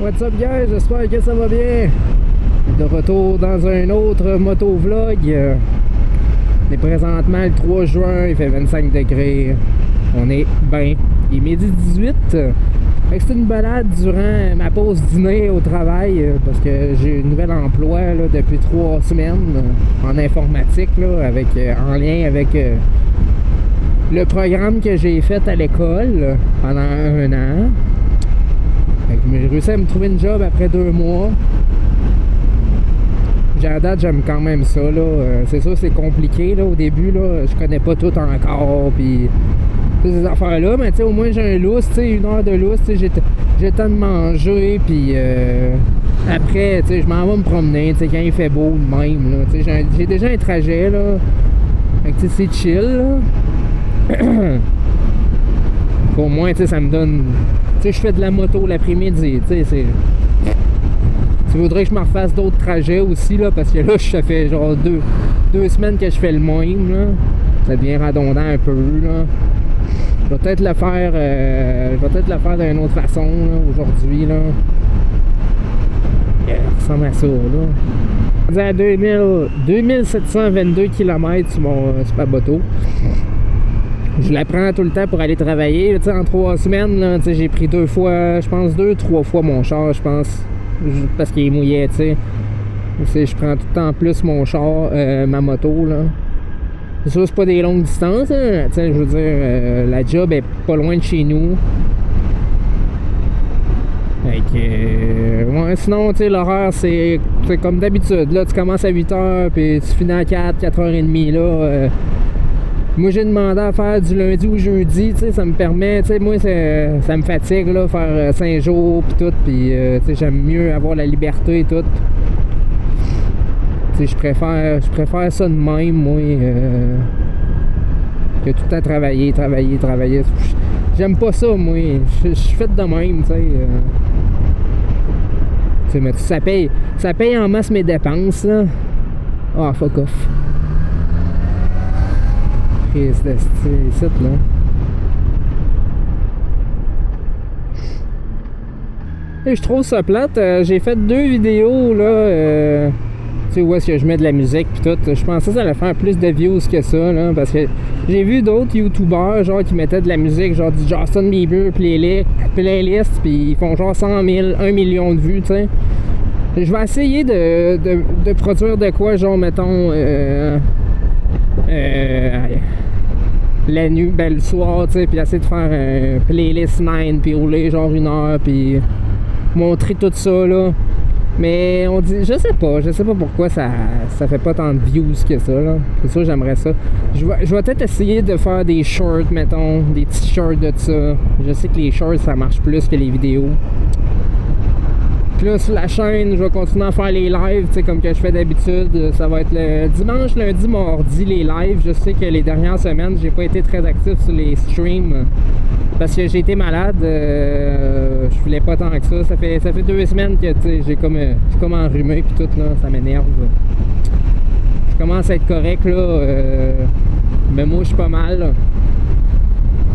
What's up guys, j'espère que ça va bien. De retour dans un autre motovlog. On est présentement le 3 juin, il fait 25 degrés. On est bien. Il est midi 18. Fait que c'est une balade durant ma pause dîner au travail parce que j'ai un nouvel emploi là, depuis 3 semaines en informatique là, avec, en lien avec le programme que j'ai fait à l'école pendant un an. J'ai réussi à me trouver une job après 2 mois. À date, j'aime quand même ça. Là. C'est sûr, c'est compliqué là, au début. Là. Je connais pas tout encore. Puis ces affaires-là. Mais au moins, j'ai un lousse. 1 heure de lousse. J'ai le temps de manger. Puis après, je m'en vais me promener. Quand il fait beau de même. Là. J'ai déjà un trajet. Là. Fait que c'est chill. Là. Au moins, ça me donne... je fais de la moto l'après-midi, tu voudrais que je me refasse d'autres trajets aussi, là, parce que là, ça fait genre deux semaines que je fais le même, là. Ça devient redondant un peu, là. Je vais peut-être le faire d'une autre façon, là, aujourd'hui, là. Ça ressemble à ça, là. On est à 2722 km sur ma moto. Je la prends tout le temps pour aller travailler. En 3 semaines, là, j'ai pris 2 fois, je pense 2-3 fois mon char, je pense. Parce qu'il est mouillé, je prends tout le temps plus mon char, ma moto, là. C'est sûr, c'est pas des longues distances, hein. Je veux dire, la job est pas loin de chez nous. Fait que, ouais, sinon, l'horaire, c'est comme d'habitude. Là, tu commences à 8h, puis tu finis à 4h30, là. Moi, j'ai demandé à faire du lundi au jeudi, ça me permet, moi, ça me fatigue, là, faire 5 jours, puis tout, puis, j'aime mieux avoir la liberté et tout. Je préfère ça de même, moi, que tout le temps travailler. J'aime pas ça, moi, je suis fait de même, mais ça paye en masse mes dépenses, là. Ah, fuck off. Ici, là. Et je trouve ça plate. J'ai fait 2 vidéos là. Où est-ce que je mets de la musique pis tout. Je pensais que ça allait faire plus de views que ça, là. Parce que j'ai vu d'autres youtubeurs genre qui mettaient de la musique, genre du Justin Bieber playlist, pis ils font genre 100 000, 1 million de vues, tu sais. Je vais essayer de produire de quoi, genre mettons la nuit, le soir, puis essayer de faire un playlist 9, puis rouler genre 1 heure, puis montrer tout ça, là. Mais on dit, je sais pas pourquoi ça fait pas tant de views que ça, là. C'est sûr, j'aimerais ça. Je vais peut-être essayer de faire des shorts, mettons, des t-shirts de ça. Je sais que les shorts, ça marche plus que les vidéos. Puis là, sur la chaîne, je vais continuer à faire les lives, comme que je fais d'habitude. Ça va être le dimanche, lundi, mardi, les lives. Je sais que les dernières semaines, j'ai pas été très actif sur les streams parce que j'ai été malade. Je voulais pas tant que ça. Ça fait 2 semaines que j'ai comme enrhumé puis tout, là, ça m'énerve. Je commence à être correct, là. Mais moi, je suis pas mal, là.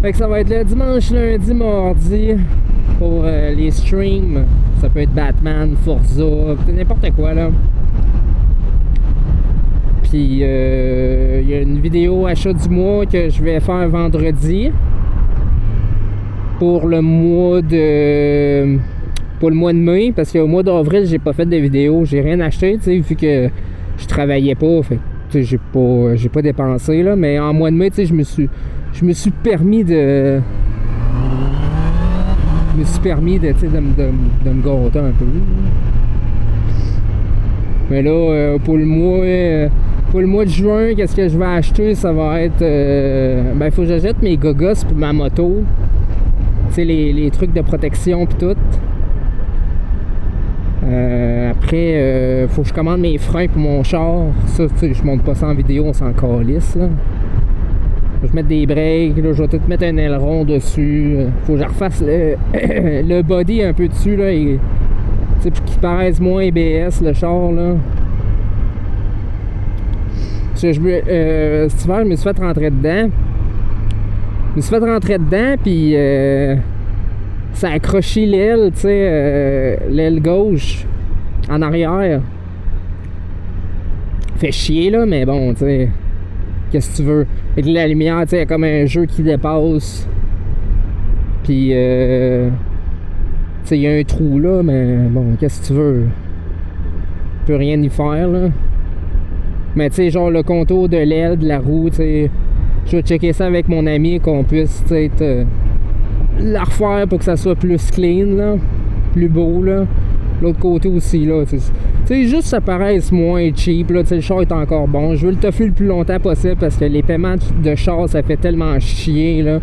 Fait que ça va être le dimanche, lundi, mardi pour les streams. Ça peut être Batman, Forza, n'importe quoi, là. Puis il y a une vidéo achat du mois que je vais faire vendredi pour le mois de mai, parce qu'au mois d'avril j'ai pas fait de vidéo, j'ai rien acheté, vu que je travaillais pas, fait j'ai pas dépensé, là. Mais en mois de mai, je me suis permis de me gâter un peu. Mais là, pour le mois de juin, qu'est-ce que je vais acheter? Ça va être... il faut que j'achète mes gogos pour ma moto. Les trucs de protection pis tout. Après, faut que je commande mes freins pour mon char. Ça, je monte pas ça en vidéo, on s'en calisse, là. Faut que je mette des breaks, là, je vais tout mettre un aileron dessus. Faut que je refasse le body un peu dessus, là, pour qu'il paraisse moins ABS, le char, là. Cet hiver, je me suis fait rentrer dedans. Puis ça a accroché l'aile, tu sais, l'aile gauche en arrière. Fait chier là, mais bon, tu sais, qu'est-ce que tu veux? Avec la lumière, tu sais, il y a comme un jeu qui dépasse. Puis, tu sais, il y a un trou là, mais bon, qu'est-ce que tu veux? Je peux rien y faire là. Mais tu sais, genre le contour de l'aile, de la roue, tu sais, je vais checker ça avec mon ami qu'on puisse, tu sais, la refaire pour que ça soit plus clean là, plus beau là. L'autre côté aussi là, tu sais, juste ça paraisse moins cheap là, tu sais, le char est encore bon. Je veux le toffer le plus longtemps possible parce que les paiements de char, ça fait tellement chier là.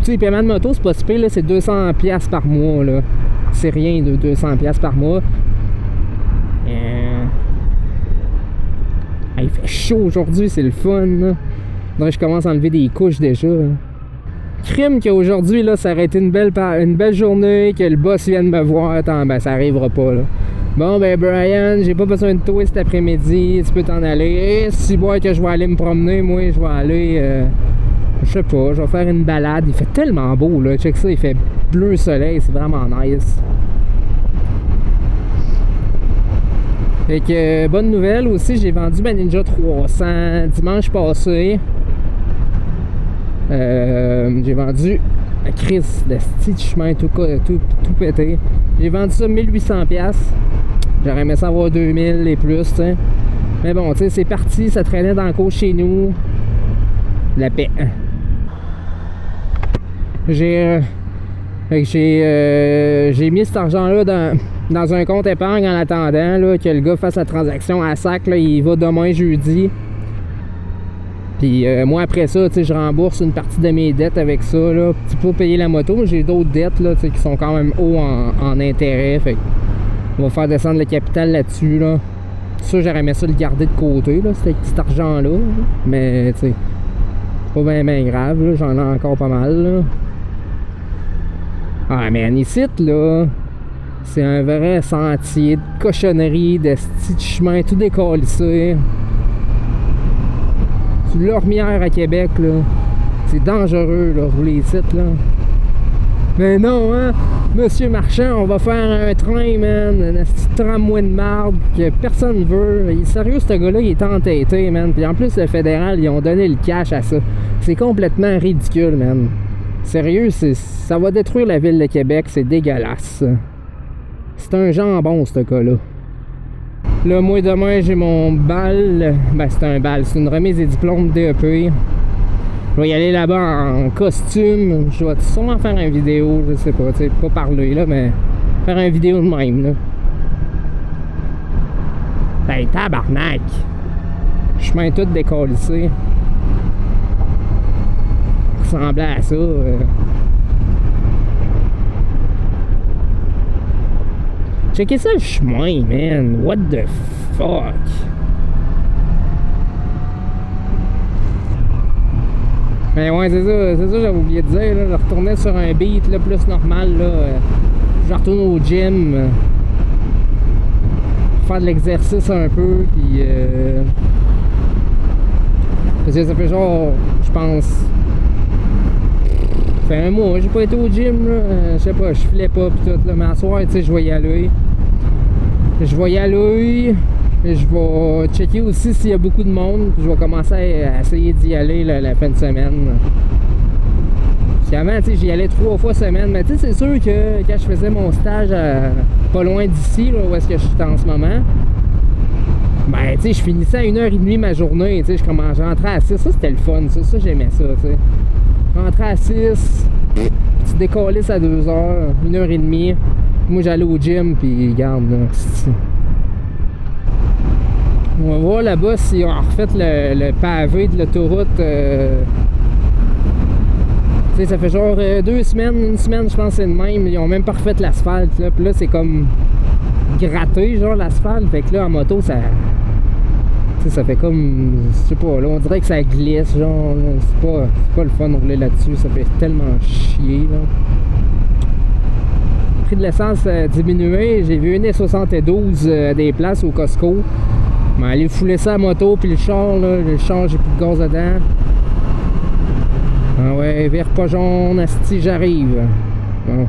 Tu sais, les paiements de moto, c'est pas si pire là, c'est 200$ par mois là. C'est rien de 200$ par mois. Il fait chaud aujourd'hui, c'est le fun là. Faudrait que je commence à enlever des couches déjà là. Crime qu'aujourd'hui là, ça aurait été une belle journée, que le boss vienne me voir. Attends, ben ça arrivera pas là. Bon ben Brian, j'ai pas besoin de toi cet après-midi, tu peux t'en aller. Et si bois que je vais aller me promener, moi je vais aller, je sais pas, je vais faire une balade. Il fait tellement beau là, check ça, il fait bleu soleil, c'est vraiment nice. Fait que, bonne nouvelle aussi, j'ai vendu ma Ninja 300 dimanche passé. J'ai vendu la crise de style chemin tout pété. J'ai vendu ça 1800$. J'aurais aimé ça avoir 2000 et plus, t'sais. Mais bon, tu sais, c'est parti, ça traînait dans le cours chez nous. La paix. J'ai mis cet argent-là dans un compte épargne en attendant là, que le gars fasse la transaction à sac. Là, il va demain jeudi. Puis moi après ça, tu sais, je rembourse une partie de mes dettes avec ça. Là. Tu peux payer la moto, mais j'ai d'autres dettes là, tu sais, qui sont quand même hauts en intérêt. Fait on va faire descendre le capital là-dessus. Là. Ça, j'aurais aimé ça le garder de côté, là, cet argent-là. Mais tu sais, pas bien grave, là, j'en ai encore pas mal. Là. Ah, mais ici, là, c'est un vrai sentier de cochonnerie, de petits chemins tout décalissés. C'est l'Ormière à Québec, là. C'est dangereux, là, rouler ici, là. Mais non, hein, Monsieur Marchand, on va faire un train, man, un petit tramway de marde que personne veut. Sérieux, ce gars-là, il est entêté, man. Puis en plus, le fédéral, ils ont donné le cash à ça. C'est complètement ridicule, man. Sérieux, ça va détruire la ville de Québec, c'est dégueulasse. C'est un jambon, ce cas-là. Là, moi, demain, j'ai mon bal. Ben, c'est un bal, c'est une remise des diplômes DEP. Je vais y aller là-bas en costume. Je vais sûrement faire une vidéo, je sais pas, tu sais, pas parler, là, mais faire une vidéo de même, là. Ben, tabarnak! Chemin tout décalissé. Ressemblait à ça. Checkez ça le chemin, man. What the fuck? Mais ouais, c'est ça j'avais oublié de dire. Là. Je retournais sur un beat là, plus normal. Là. Je retourne au gym. Faire de l'exercice un peu. Puis. Parce que ça fait genre, je pense. Ça fait un mois, j'ai pas été au gym. Là. Je sais pas, je filais pas. Pis tout, là. Mais à soir, tu sais, je vais y aller. Je vais y aller. Je vais checker aussi s'il y a beaucoup de monde. Puis je vais commencer à essayer d'y aller là, la fin de semaine. Parce qu'avant, tu sais, j'y allais 3 fois semaine. Mais tu sais, c'est sûr que quand je faisais mon stage pas loin d'ici, là, où est-ce que je suis en ce moment, ben, tu sais, je finissais à 1h30 ma journée. Tu sais, je rentrais à 6. Ça, c'était le fun. Ça j'aimais ça, tu sais. Je rentrais à 6. Tu décollisses à 2h, 1h30. Moi, j'allais au gym, puis regarde, là. On va voir là-bas si on a refait le pavé de l'autoroute. Tu sais, ça fait genre 2 semaines, 1 semaine, je pense que c'est le même. Ils ont même pas refait l'asphalte, là. Puis là, c'est comme gratté, genre, l'asphalte. Fait que là, en moto, ça... Tu sais, ça fait comme... Je sais pas, là, on dirait que ça glisse, genre. C'est pas le fun de rouler là-dessus. Ça fait tellement chier, là. Le prix de l'essence a diminué. J'ai vu une 72 à des places au Costco. Mais aller fouler ça à moto, puis le char, là, j'ai plus de gaz dedans. Ah ouais, vert pas jaune, asti, j'arrive. Bon.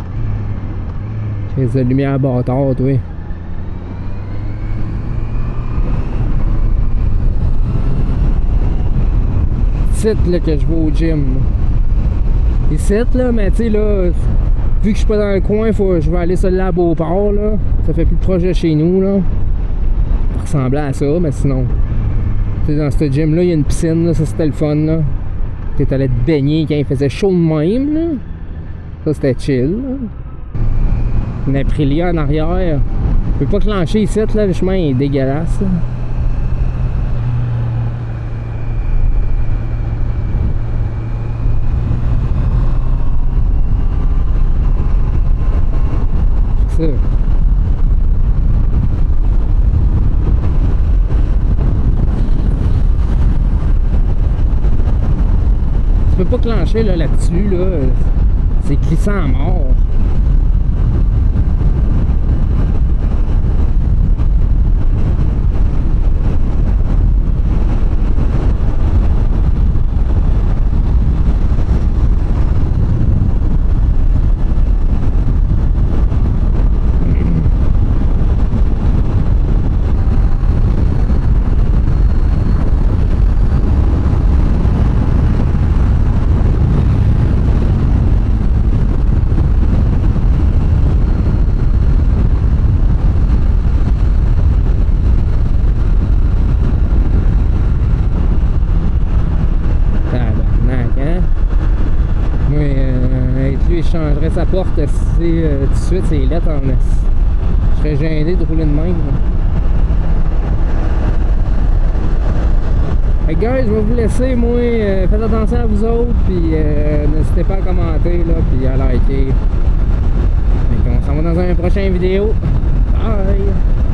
Les lumières bâtard, toi. C'est là que je vais au gym. Ici, là, mais tu sais, là, vu que je suis pas dans le coin, je vais aller seul là à Beauport, là. Ça fait plus proche de chez nous, là. Ça ressemblait à ça, mais sinon. Tu sais, dans ce gym-là, il y a une piscine, là. Ça, c'était le fun, là. Tu allais te baigner quand il faisait chaud de même, là. Ça, c'était chill, là. Une Aprilia en arrière. Je peux pas clencher ici, là. Le chemin est dégueulasse, là. Ça. Tu peux pas clencher là-dessus, là. C'est glissant à mort. Je changerais sa porte tout de suite, c'est lettre en S. Je serais gêné de rouler de même. Hey guys, je vais vous laisser, moi, faites attention à vous autres, puis n'hésitez pas à commenter, là, puis à liker. Donc, on s'en va dans une prochaine vidéo. Bye!